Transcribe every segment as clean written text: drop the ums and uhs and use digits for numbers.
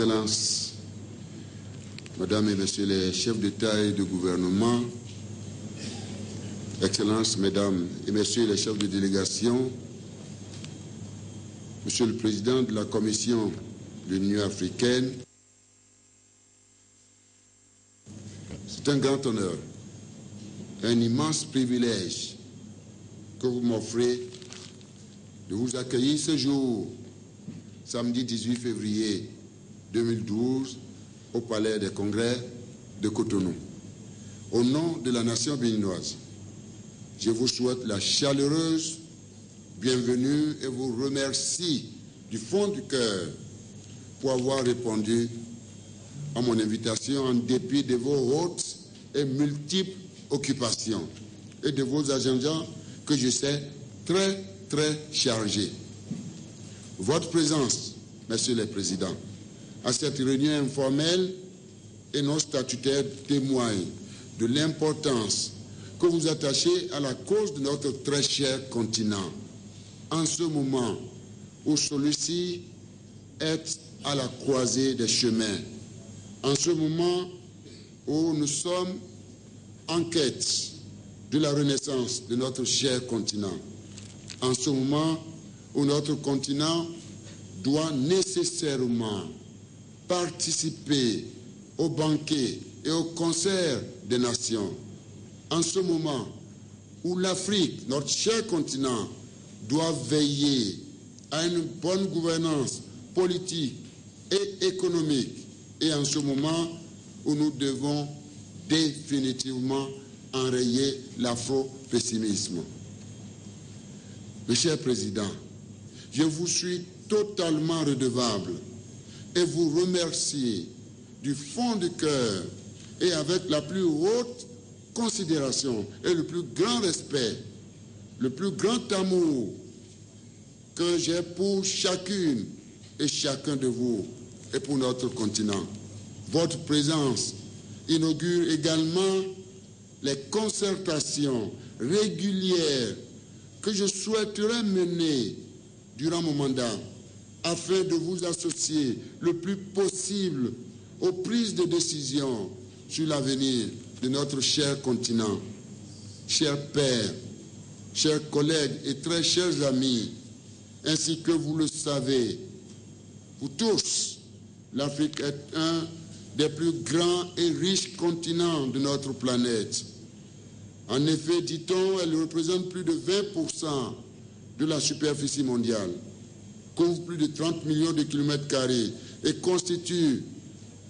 Excellences, Mesdames et Messieurs les chefs d'État et de gouvernement, Excellences, Mesdames et Messieurs les chefs de délégation, Monsieur le Président de la Commission de l'Union africaine, c'est un grand honneur, un immense privilège que vous m'offrez de vous accueillir ce jour, samedi 18 février 2012, au Palais des Congrès de Cotonou. Au nom de la nation béninoise, je vous souhaite la chaleureuse bienvenue et vous remercie du fond du cœur pour avoir répondu à mon invitation en dépit de vos hautes et multiples occupations et de vos agendas que je sais très chargés. Votre présence, Messieurs les Présidents, à cette réunion informelle et non statutaire témoigne de l'importance que vous attachez à la cause de notre très cher continent, en ce moment où celui-ci est à la croisée des chemins, en ce moment où nous sommes en quête de la renaissance de notre cher continent, en ce moment où notre continent doit nécessairement participer au banquet et au concert des nations, en ce moment où l'Afrique, notre cher continent, doit veiller à une bonne gouvernance politique et économique, et en ce moment où nous devons définitivement enrayer l'afro-pessimisme. Monsieur le Président, je vous suis totalement redevable et vous remercie du fond du cœur et avec la plus haute considération et le plus grand respect, le plus grand amour que j'ai pour chacune et chacun de vous et pour notre continent. Votre présence inaugure également les concertations régulières que je souhaiterais mener durant mon mandat afin de vous associer le plus possible aux prises de décision sur l'avenir de notre cher continent. Chers pères, chers collègues et très chers amis, ainsi que vous le savez, vous tous, l'Afrique est un des plus grands et riches continents de notre planète. En effet, dit-on, elle représente plus de 20% de la superficie mondiale, couvre plus de 30 millions de kilomètres carrés et constitue,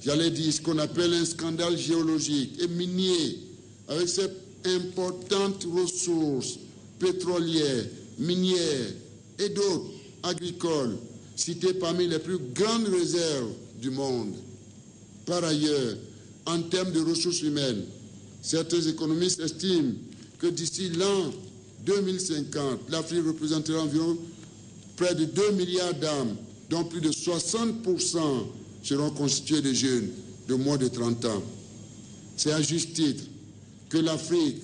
j'allais dire, ce qu'on appelle un scandale géologique et minier, avec cette importante ressource pétrolière, minière et d'autres agricoles, citées parmi les plus grandes réserves du monde. Par ailleurs, en termes de ressources humaines, certains économistes estiment que d'ici l'an 2050, l'Afrique représentera environ près de 2 milliards d'âmes, dont plus de 60% seront constitués de jeunes de moins de 30 ans. C'est à juste titre que l'Afrique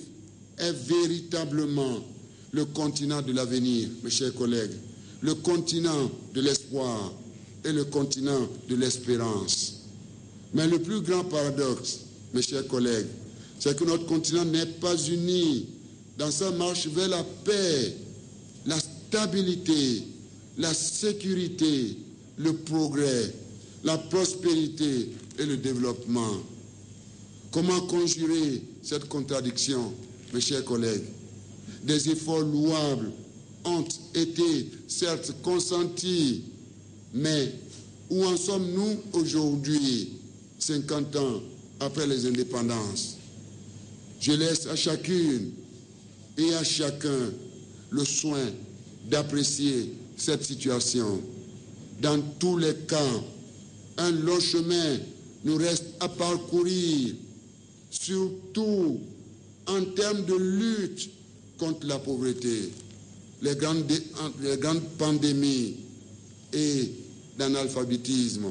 est véritablement le continent de l'avenir, mes chers collègues, le continent de l'espoir et le continent de l'espérance. Mais le plus grand paradoxe, mes chers collègues, c'est que notre continent n'est pas uni dans sa marche vers la paix, la stabilité, la sécurité, le progrès, la prospérité et le développement. Comment conjurer cette contradiction, mes chers collègues? Des efforts louables ont été certes consentis, mais où en sommes-nous aujourd'hui, 50 ans après les indépendances? Je laisse à chacune et à chacun le soin d'apprécier cette situation. Dans tous les cas, un long chemin nous reste à parcourir, surtout en termes de lutte contre la pauvreté, les grandes pandémies et l'analphabétisme.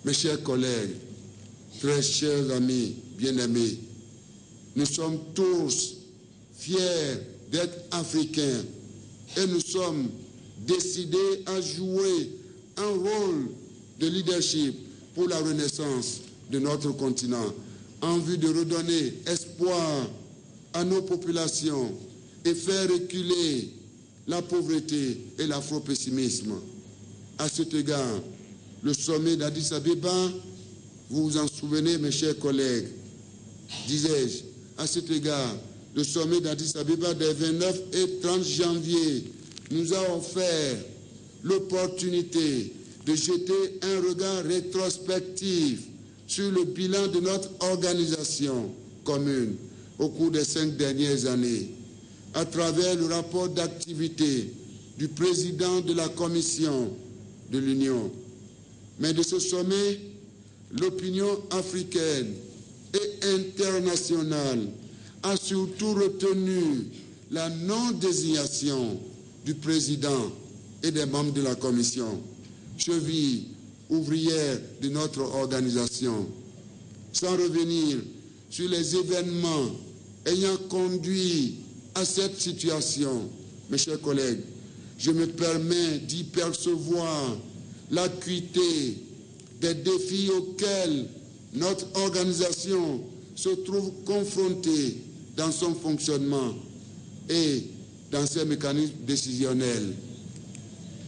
Mes chers collègues, très chers amis, bien-aimés, nous sommes tous fiers d'être africains et nous sommes décidés à jouer un rôle de leadership pour la renaissance de notre continent, en vue de redonner espoir à nos populations et faire reculer la pauvreté et l'afro-pessimisme. À cet égard, le sommet d'Addis Abeba, vous vous en souvenez, mes chers collègues, disais-je, à cet égard, le sommet d'Addis Abeba des 29 et 30 janvier nous a offert l'opportunité de jeter un regard rétrospectif sur le bilan de notre organisation commune au cours des 5 dernières années, à travers le rapport d'activité du président de la Commission de l'Union. Mais de ce sommet, l'opinion africaine et internationale a surtout retenu la non-désignation du président et des membres de la Commission, cheville ouvrière de notre organisation. Sans revenir sur les événements ayant conduit à cette situation, mes chers collègues, je me permets d'y percevoir l'acuité des défis auxquels notre organisation se trouve confrontée dans son fonctionnement et dans ses mécanismes décisionnels.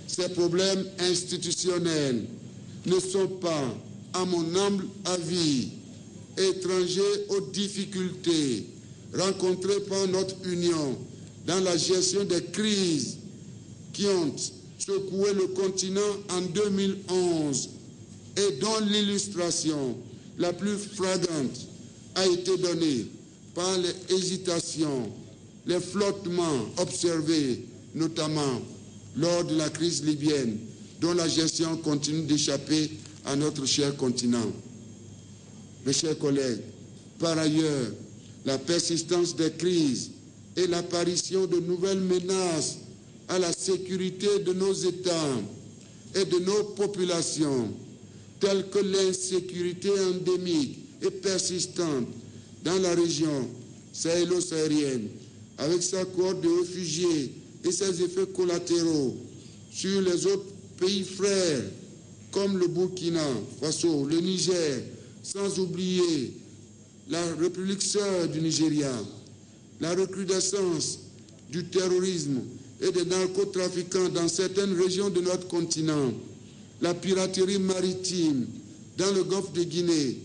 Ces problèmes institutionnels ne sont pas, à mon humble avis, étrangers aux difficultés rencontrées par notre Union dans la gestion des crises qui ont secoué le continent en 2011 et dont l'illustration la plus flagrante a été donnée par les hésitations, les flottements observés, notamment lors de la crise libyenne, dont la gestion continue d'échapper à notre cher continent. Mes chers collègues, par ailleurs, la persistance des crises et l'apparition de nouvelles menaces à la sécurité de nos États et de nos populations, telles que l'insécurité endémique et persistante dans la région sahélo-saharienne, avec sa cohorte de réfugiés et ses effets collatéraux sur les autres pays frères, comme le Burkina Faso, le Niger, sans oublier la République sœur du Nigeria, la recrudescence du terrorisme et des narcotrafiquants dans certaines régions de notre continent, la piraterie maritime dans le golfe de Guinée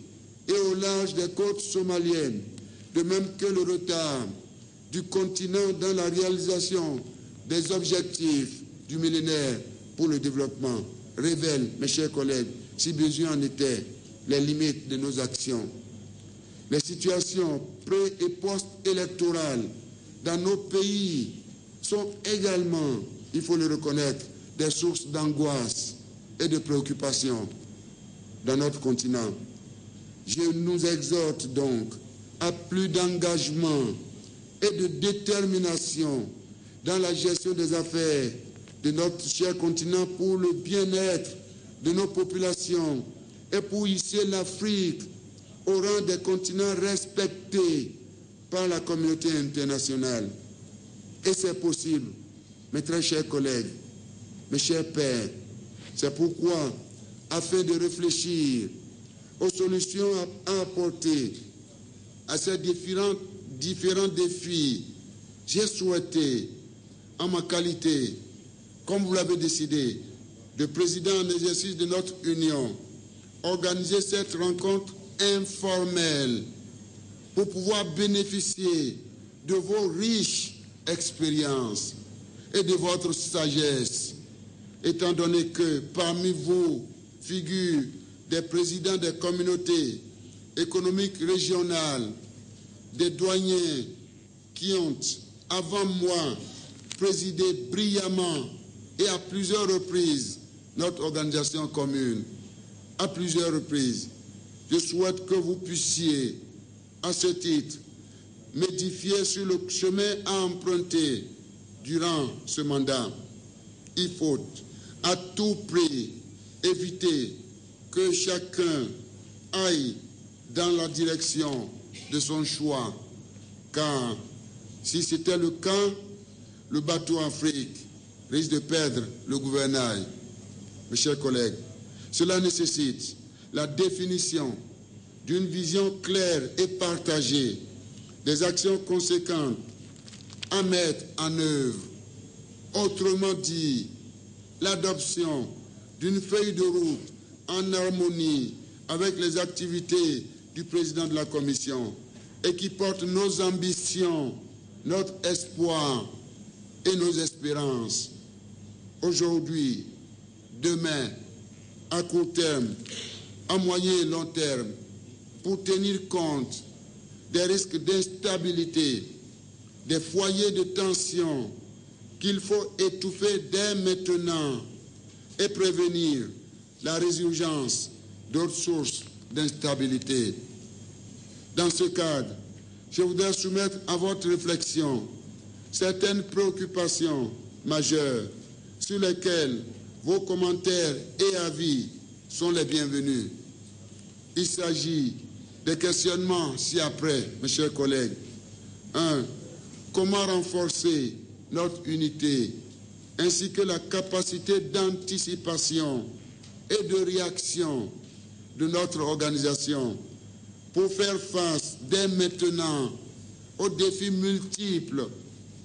et au large des côtes somaliennes, de même que le retard du continent dans la réalisation des objectifs du millénaire pour le développement, révèlent, mes chers collègues, si besoin en était, les limites de nos actions. Les situations pré- et post-électorales dans nos pays sont également, il faut le reconnaître, des sources d'angoisse et de préoccupation dans notre continent. Je nous exhorte donc à plus d'engagement et de détermination dans la gestion des affaires de notre cher continent pour le bien-être de nos populations et pour hisser l'Afrique au rang des continents respectés par la communauté internationale. Et c'est possible, mes très chers collègues, mes chers pères. C'est pourquoi, afin de réfléchir aux solutions à apporter à ces différents défis, j'ai souhaité, en ma qualité, comme vous l'avez décidé, de président en exercice de notre Union, organiser cette rencontre informelle pour pouvoir bénéficier de vos riches expériences et de votre sagesse, étant donné que parmi vous figurent des présidents des communautés économiques régionales, des douaniers qui ont, avant moi, présidé brillamment et à plusieurs reprises notre organisation commune. À plusieurs reprises. Je souhaite que vous puissiez, à ce titre, m'édifier sur le chemin à emprunter durant ce mandat. Il faut à tout prix éviter que chacun aille dans la direction de son choix, car si c'était le cas, le bateau Afrique risque de perdre le gouvernail. Mes chers collègues, cela nécessite la définition d'une vision claire et partagée, des actions conséquentes à mettre en œuvre. Autrement dit, l'adoption d'une feuille de route en harmonie avec les activités du président de la Commission et qui porte nos ambitions, notre espoir et nos espérances. Aujourd'hui, demain, à court terme, à moyen et long terme, pour tenir compte des risques d'instabilité, des foyers de tension qu'il faut étouffer dès maintenant et prévenir la résurgence d'autres sources d'instabilité. Dans ce cadre, je voudrais soumettre à votre réflexion certaines préoccupations majeures sur lesquelles vos commentaires et avis sont les bienvenus. Il s'agit des questionnements ci-après, mes chers collègues. 1. Comment renforcer notre unité ainsi que la capacité d'anticipation et de réaction de notre organisation pour faire face dès maintenant aux défis multiples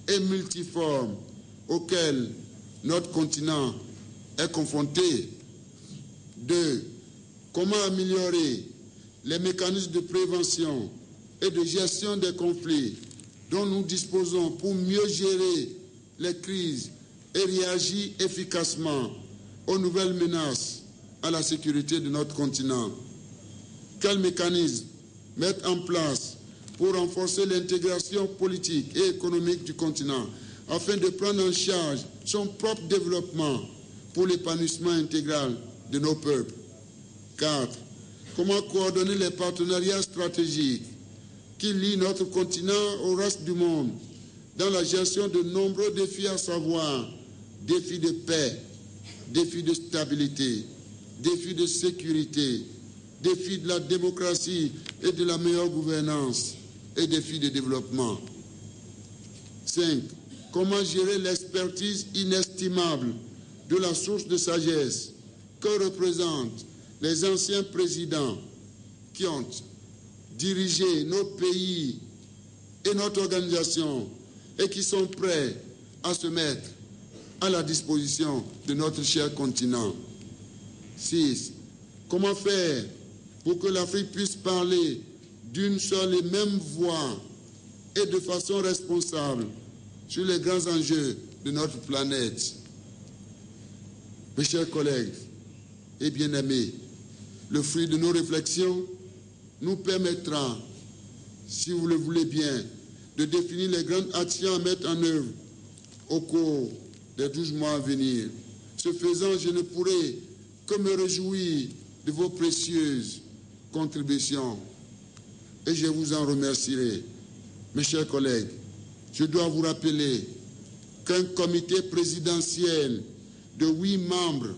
et multiformes auxquels notre continent est confronté. 2. Comment améliorer les mécanismes de prévention et de gestion des conflits dont nous disposons pour mieux gérer les crises et réagir efficacement aux nouvelles menaces à la sécurité de notre continent. Quels mécanismes mettre en place pour renforcer l'intégration politique et économique du continent afin de prendre en charge son propre développement pour l'épanouissement intégral de nos peuples. 4. Comment coordonner les partenariats stratégiques qui lient notre continent au reste du monde dans la gestion de nombreux défis, à savoir défis de paix, défis de stabilité, défis de sécurité, défis de la démocratie et de la meilleure gouvernance et défis de développement. 5. Comment gérer l'expertise inestimable de la source de sagesse que représentent les anciens présidents qui ont dirigé notre pays et notre organisation et qui sont prêts à se mettre à la disposition de notre cher continent. 6. Comment faire pour que l'Afrique puisse parler d'une seule et même voix et de façon responsable sur les grands enjeux de notre planète. Mes chers collègues et bien-aimés, le fruit de nos réflexions nous permettra, si vous le voulez bien, de définir les grandes actions à mettre en œuvre au cours des 12 mois à venir. Ce faisant, je ne pourrai que me réjouir de vos précieuses contributions et je vous en remercierai. Mes chers collègues, je dois vous rappeler qu'un comité présidentiel de 8 membres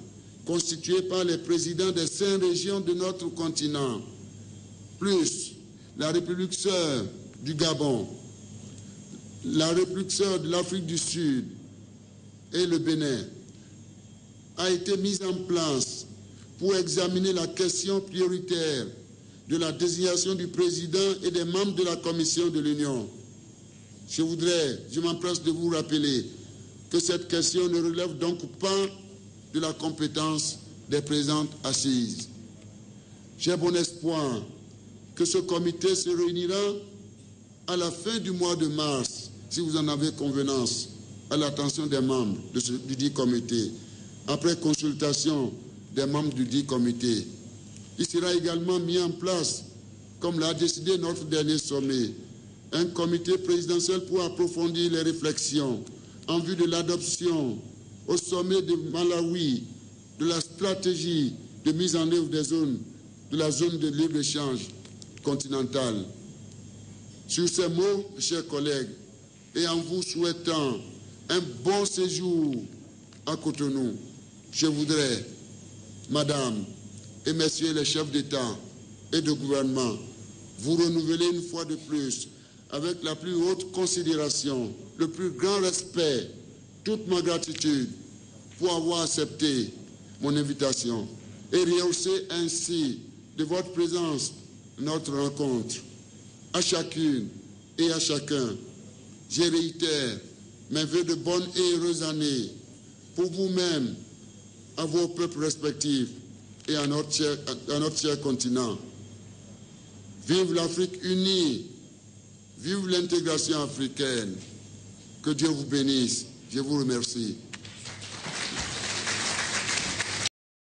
constitué par les présidents des 5 régions de notre continent, plus la République sœur du Gabon, la République sœur de l'Afrique du Sud et le Bénin, a été mise en place pour examiner la question prioritaire de la désignation du président et des membres de la Commission de l'Union. Je m'empresse de vous rappeler que cette question ne relève donc pas de la compétence des présentes assises. J'ai bon espoir que ce comité se réunira à la fin du mois de mars, si vous en avez convenance, à l'attention des membres du dit comité, après consultation des membres du dit comité. Il sera également mis en place, comme l'a décidé notre dernier sommet, un comité présidentiel pour approfondir les réflexions en vue de l'adoption au sommet de Malawi de la stratégie de mise en œuvre de la zone de libre-échange continentale. Sur ces mots, chers collègues, et en vous souhaitant un bon séjour à Cotonou, je voudrais, Madame et Messieurs les chefs d'État et de gouvernement, vous renouveler une fois de plus, avec la plus haute considération, le plus grand respect, toute ma gratitude pour avoir accepté mon invitation et rehausser ainsi de votre présence, notre rencontre. À chacune et à chacun, je réitère mes vœux de bonnes et heureuses années pour vous-même, à vos peuples respectifs et à notre cher continent. Vive l'Afrique unie, vive l'intégration africaine. Que Dieu vous bénisse. Je vous remercie.